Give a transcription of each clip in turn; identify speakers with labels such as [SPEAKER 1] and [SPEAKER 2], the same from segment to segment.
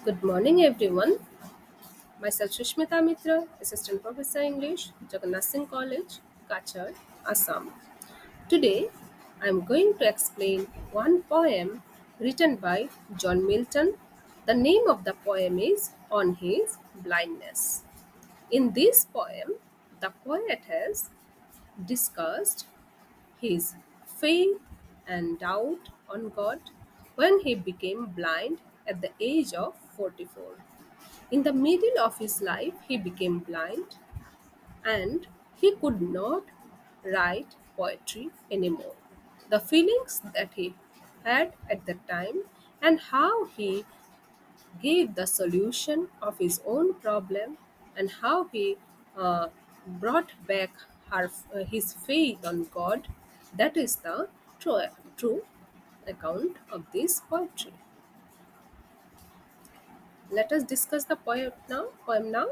[SPEAKER 1] Good morning, everyone. Myself Susmita Mitra, Assistant Professor English, Jagannath Singh College, Kachar, Assam. Today, I am going to explain one poem written by John Milton. The name of the poem is On His Blindness. In this poem, the poet has discussed his faith and doubt on God when he became blind at the age of 44. In the middle of his life, he became blind and he could not write poetry anymore. The feelings that he had at the time and how he gave the solution of his own problem and how he brought back his faith on God, that is the true, true account of this poetry. Let us discuss the poem now.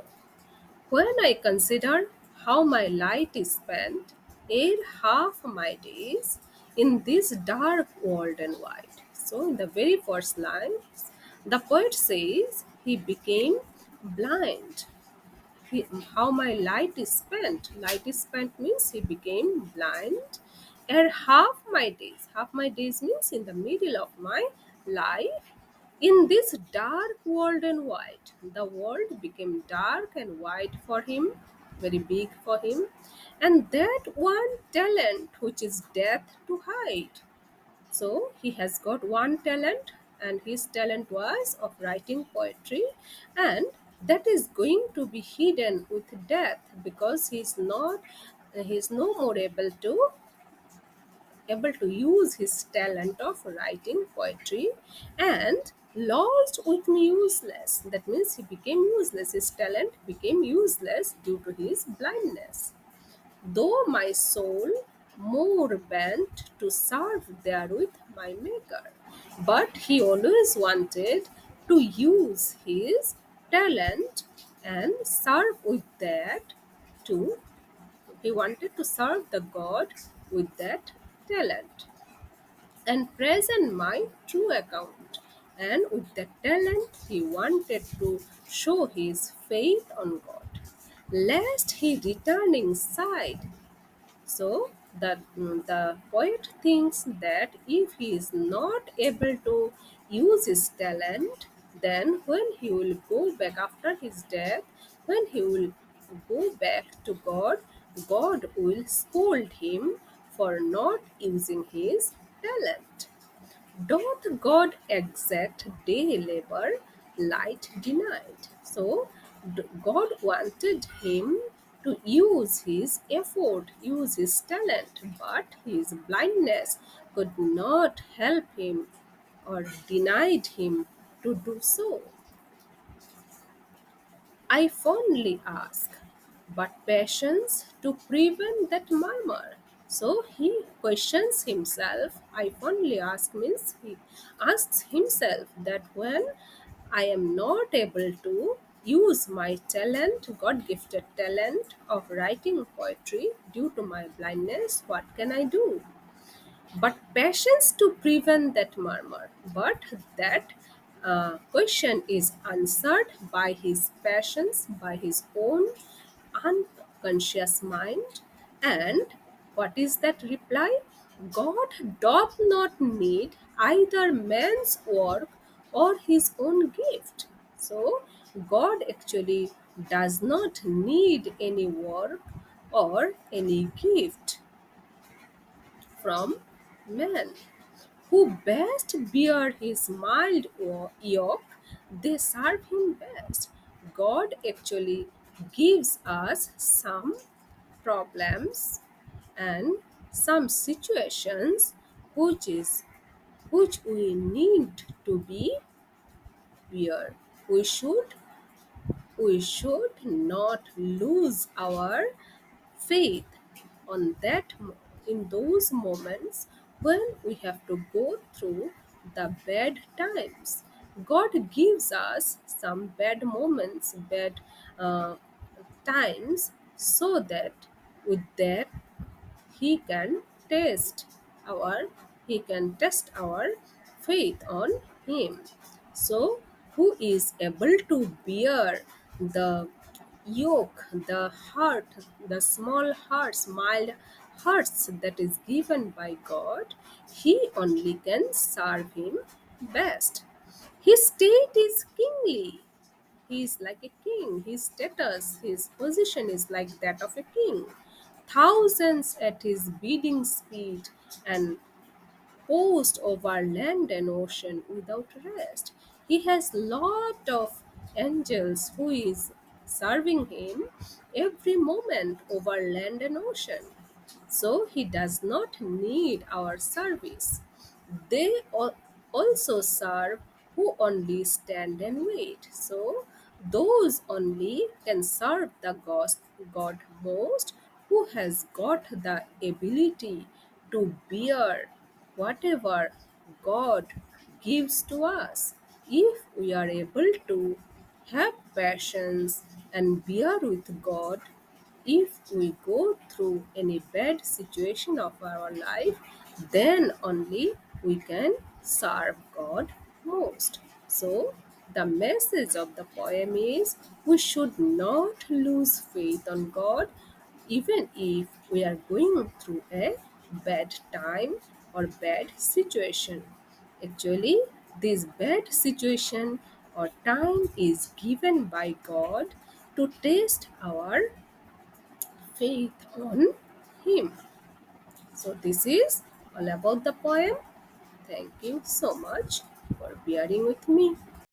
[SPEAKER 1] When I consider how my light is spent, ere half my days in this dark world and wide. So, in the very first line, the poet says he became blind. How my light is spent. Light is spent means he became blind. Ere half my days means in the middle of my life, in this dark world and white, the world became dark and white for him, very big for him, and that one talent which is death to hide. So he has got one talent, and his talent was of writing poetry, and that is going to be hidden with death because he is no more able to use his talent of writing poetry and lost with me useless. That means he became useless. His talent became useless due to his blindness. Though my soul more bent to serve therewith my Maker, but he always wanted to use his talent and serve with that to he wanted to serve the God with that talent and present my true account. And with the talent, he wanted to show his faith on God, lest he returning side. So the poet thinks that if he is not able to use his talent, then when he will go back after his death, when he will go back to God, God will scold him for not using his talent. Doth God exact day labor, light denied? So God wanted him to use his effort, use his talent, but his blindness could not help him or denied him to do so. I fondly ask, but patience to prevent that murmur. So he questions himself. I fondly ask means he asks himself that when I am not able to use my talent, God gifted talent of writing poetry due to my blindness, what can I do? But patience to prevent that murmur. But that question is answered by his passions, by his own unconscious mind. And what is that reply? God doth not need either man's work or his own gift. So, God actually does not need any work or any gift from man who best bear his mild yoke, they serve him best. God actually gives us some problems and some situations which we need to be bear. We should we should not lose our faith on in those moments when we have to go through the bad times. God gives us some bad moments, bad times, so that with that he can test our he can test our faith on him. So who is able to bear the yoke, the heart, the small hearts, mild hearts that is given by God, he only can serve him best. His state is kingly. He is like a king. His status, his position is like that of a king. Thousands at his bidding speed and post over land and ocean without rest. He has lot of angels who is serving him every moment over land and ocean. So he does not need our service. They also serve who only stand and wait. So those only can serve the God most who has got the ability to bear whatever God gives to us. If we are able to have passions and bear with God, if we go through any bad situation of our life, then only we can serve God most. So, the message of the poem is we should not lose faith on God even if we are going through a bad time or bad situation. Actually, this bad situation or time is given by God to test our faith on Him. So, this is all about the poem. Thank you so much for bearing with me.